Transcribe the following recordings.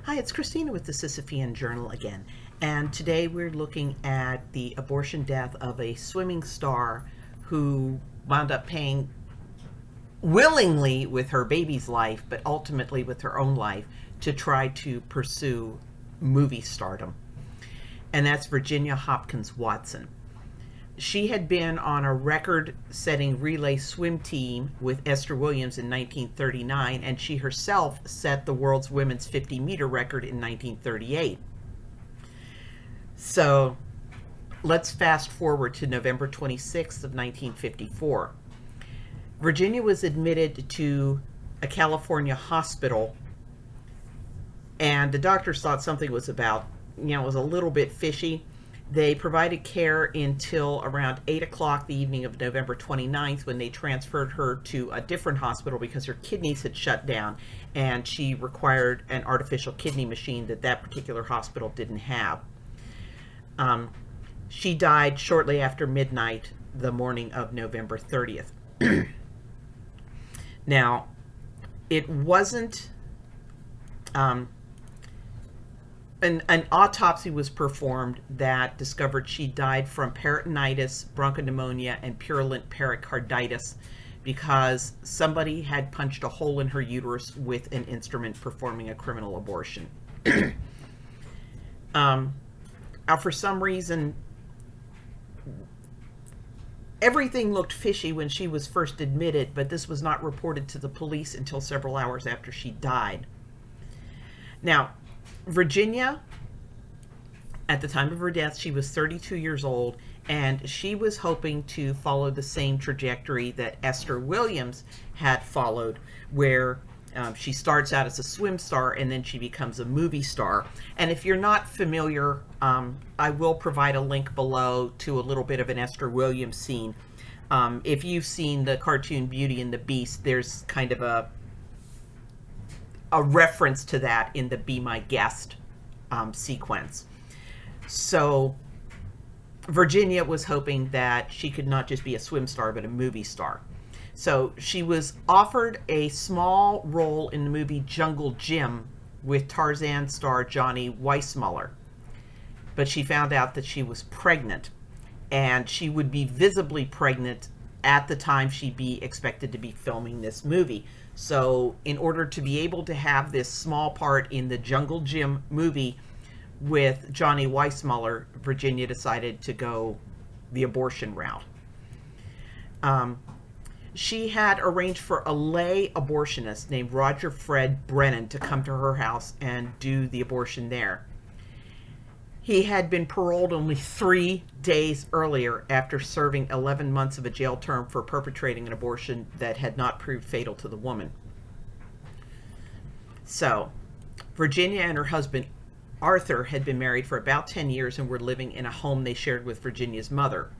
Hi, it's Christina with the Sisyphean Journal again, and today we're looking at the abortion death of a swimming star who wound up paying willingly with her baby's life, but ultimately with her own life, to try to pursue movie stardom. And that's Virginia Hopkins Watson. She had been on a record-setting relay swim team with Esther Williams in 1939, and she herself set the world's women's 50-meter record in 1938. So let's fast forward to November 26th of 1954. Virginia was admitted to a California hospital, and the doctors thought something was was a little bit fishy. They provided care until around 8 o'clock the evening of November 29th, when they transferred her to a different hospital because her kidneys had shut down and she required an artificial kidney machine that particular hospital didn't have. She died shortly after midnight the morning of November 30th. Now, it wasn't... An autopsy was performed that discovered she died from peritonitis, bronchopneumonia, and purulent pericarditis because somebody had punched a hole in her uterus with an instrument performing a criminal abortion. For some reason, everything looked fishy when she was first admitted, but this was not reported to the police until several hours after she died. Now, Virginia, at the time of her death, she was 32 years old, and she was hoping to follow the same trajectory that Esther Williams had followed, where she starts out as a swim star and then she becomes a movie star. And if you're not familiar, I will provide a link below to a little bit of an Esther Williams scene. If you've seen the cartoon Beauty and the Beast, there's kind of a reference to that in the Be My Guest sequence. So Virginia was hoping that she could not just be a swim star, but a movie star. So she was offered a small role in the movie Jungle Jim with Tarzan star Johnny Weissmuller. But she found out that she was pregnant, and she would be visibly pregnant at the time she'd be expected to be filming this movie. So in order to be able to have this small part in the Jungle Jim movie with Johnny Weissmuller, Virginia decided to go the abortion route. She had arranged for a lay abortionist named Roger Fred Brennan to come to her house and do the abortion there. He had been paroled only 3 days earlier after serving 11 months of a jail term for perpetrating an abortion that had not proved fatal to the woman. So, Virginia and her husband, Arthur, had been married for about 10 years and were living in a home they shared with Virginia's mother.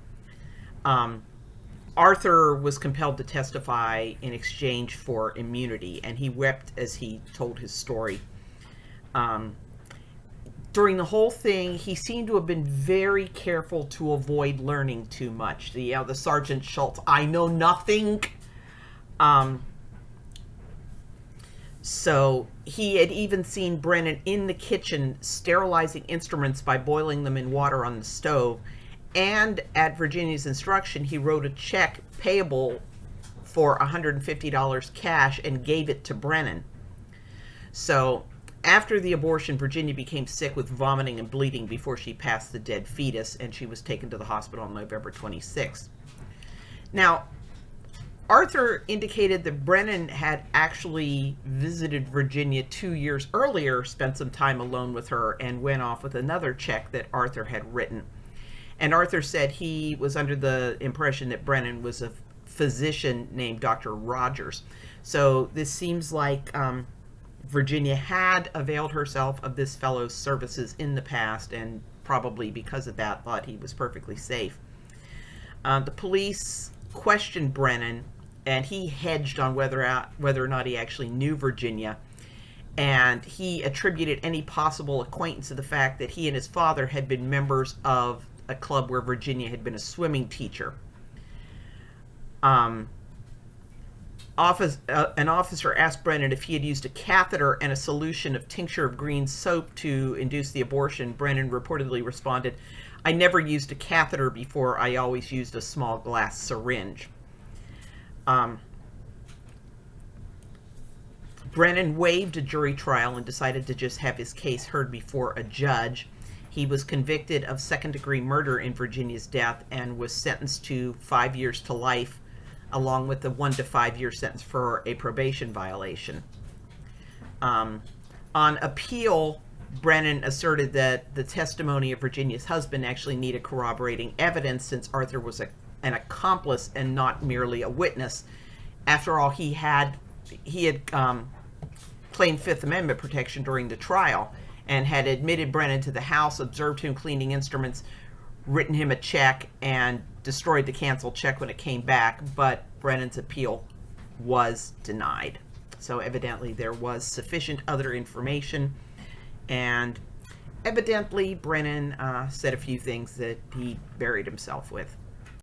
Arthur was compelled to testify in exchange for immunity, and he wept as he told his story. During the whole thing, he seemed to have been very careful to avoid learning too much. The Sergeant Schultz, I know nothing. So he had even seen Brennan in the kitchen sterilizing instruments by boiling them in water on the stove. And at Virginia's instruction, he wrote a check payable for $150 cash and gave it to Brennan. So after the abortion, Virginia became sick with vomiting and bleeding before she passed the dead fetus, and she was taken to the hospital on November 26th. Now, Arthur indicated that Brennan had actually visited Virginia 2 years earlier, spent some time alone with her, and went off with another check that Arthur had written. And Arthur said he was under the impression that Brennan was a physician named Dr. Rogers. So this seems like Virginia had availed herself of this fellow's services in the past, and probably because of that thought he was perfectly safe. The police questioned Brennan, and he hedged on whether or not he actually knew Virginia, and he attributed any possible acquaintance to the fact that he and his father had been members of a club where Virginia had been a swimming teacher. An officer asked Brennan if he had used a catheter and a solution of tincture of green soap to induce the abortion. Brennan reportedly responded, "I never used a catheter before. I always used a small glass syringe." Brennan waived a jury trial and decided to just have his case heard before a judge. He was convicted of second-degree murder in Virginia's death and was sentenced to 5 years to life, along with a 1 to 5 year sentence for a probation violation. On appeal, Brennan asserted that the testimony of Virginia's husband actually needed corroborating evidence, since Arthur was an accomplice and not merely a witness. After all, he had claimed Fifth Amendment protection during the trial and had admitted Brennan to the house, observed him cleaning instruments, written him a check, and destroyed the canceled check when it came back, but Brennan's appeal was denied. So evidently there was sufficient other information, and evidently Brennan said a few things that he buried himself with.